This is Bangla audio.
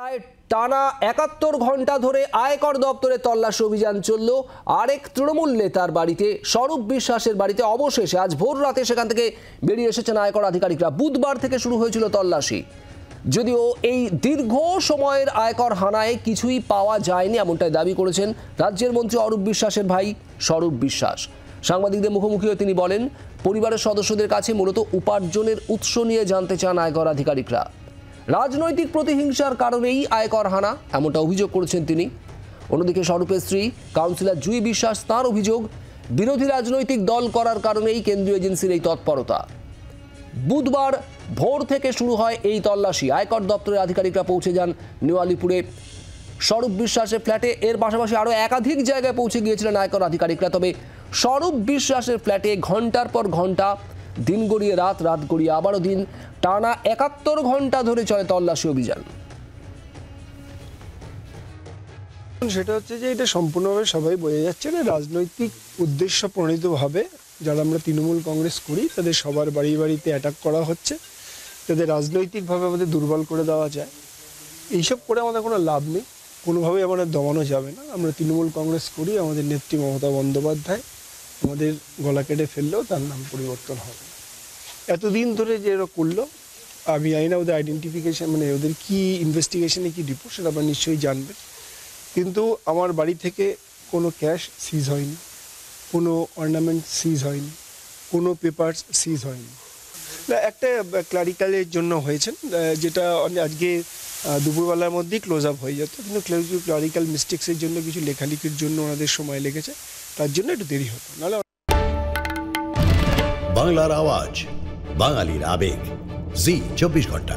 প্রায় টানা ৭১ ঘন্টা ধরে আয়কর দপ্তরে তল্লাশি অভিযান চলল আরেক তৃণমূল নেতার বাড়িতে। স্বরূপ বিশ্বাসের বাড়িতে অবশেষে আজ ভোর রাতে সেখান থেকে বেরিয়ে এসেছেন আয়কর আধিকারিকরা। বুধবার থেকে শুরু হয়েছিল তল্লাশি, যদিও এই দীর্ঘ সময়ের আয়কর হানায় কিছুই পাওয়া যায়নি, এমনটাই দাবি করেছেন রাজ্যের মন্ত্রী অরূপ বিশ্বাসের ভাই স্বরূপ বিশ্বাস। সাংবাদিকদের মুখোমুখি হয়ে তিনি বলেন, পরিবারের সদস্যদের কাছে মূলত উপার্জনের উৎস নিয়ে জানতে চান আয়কর আধিকারিকরা। রাজনৈতিক প্রতিহিংসার কারণেই আয়কর হানা, এমনটা অভিযোগ করেছেন তিনি। অন্যদিকে স্বরূপের স্ত্রী কাউন্সিলর জুই বিশ্বাস, তাঁর অভিযোগ, বিরোধী রাজনৈতিক দল করার কারণেই কেন্দ্রীয় এজেন্সির এই তৎপরতা। বুধবার ভোর থেকে শুরু হয় এই তল্লাশি। আয়কর দপ্তরের আধিকারিকরা পৌঁছে যান নিউ আলিপুরে স্বরূপ বিশ্বাসের ফ্ল্যাটে। এর পাশাপাশি আরও একাধিক জায়গায় পৌঁছে গিয়েছিলেন আয়কর আধিকারিকরা। তবে স্বরূপ বিশ্বাসের ফ্ল্যাটে ঘন্টার পর ঘন্টা, দিন গড়িয়ে রাত, রাত গড়িয়ে আবারও দিন, টানা ৭১ ঘন্টা ধরে চলে তল্লাশি অভিযান। সেটা হচ্ছে যে এটা সম্পূর্ণভাবে সবাই বোঝা যাচ্ছে না, রাজনৈতিক উদ্দেশ্য প্রণীতভাবে যারা আমরা তৃণমূল কংগ্রেস করি তাদের সবার বাড়ি বাড়িতে অ্যাটাক করা হচ্ছে, যাদের রাজনৈতিকভাবে আমাদের দুর্বল করে দেওয়া যায়। এইসব করে আমাদের কোনো লাভ নেই, কোনোভাবেই আমাদের দমানো যাবে না। আমরা তৃণমূল কংগ্রেস করি, আমাদের নেত্রী মমতা বন্দ্যোপাধ্যায় আমাদের গলা কেটে ফেললেও তার নাম পরিবর্তন হবে। এতদিন ধরে যে এরা করলো, আমি জানি না ওদের আইডেন্টিফিকেশান, মানে ওদের কী ইনভেস্টিগেশনে কী রিপোর্ট, সেটা আপনারা নিশ্চয়ই জানবেন। কিন্তু আমার বাড়ি থেকে কোনো ক্যাশ সিজ হয়নি, কোনো অর্নামেন্ট সিজ হয়নি, কোনো পেপারস সিজ হয়নি। একটা ক্লারিক্যালের জন্য হয়েছেন, যেটা আজকে দুপুরবেলার মধ্যেই ক্লোজ আপ হয়ে যেত, কিন্তু ক্লারিক্যাল মিস্টেক্সের জন্য, কিছু লেখালেখির জন্য ওনাদের সময় লেগেছে, তার জন্য একটু দেরি হতো। নাহলে বাংলার আওয়াজ, বাঙালির আবেগ, জি 24 ঘন্টা।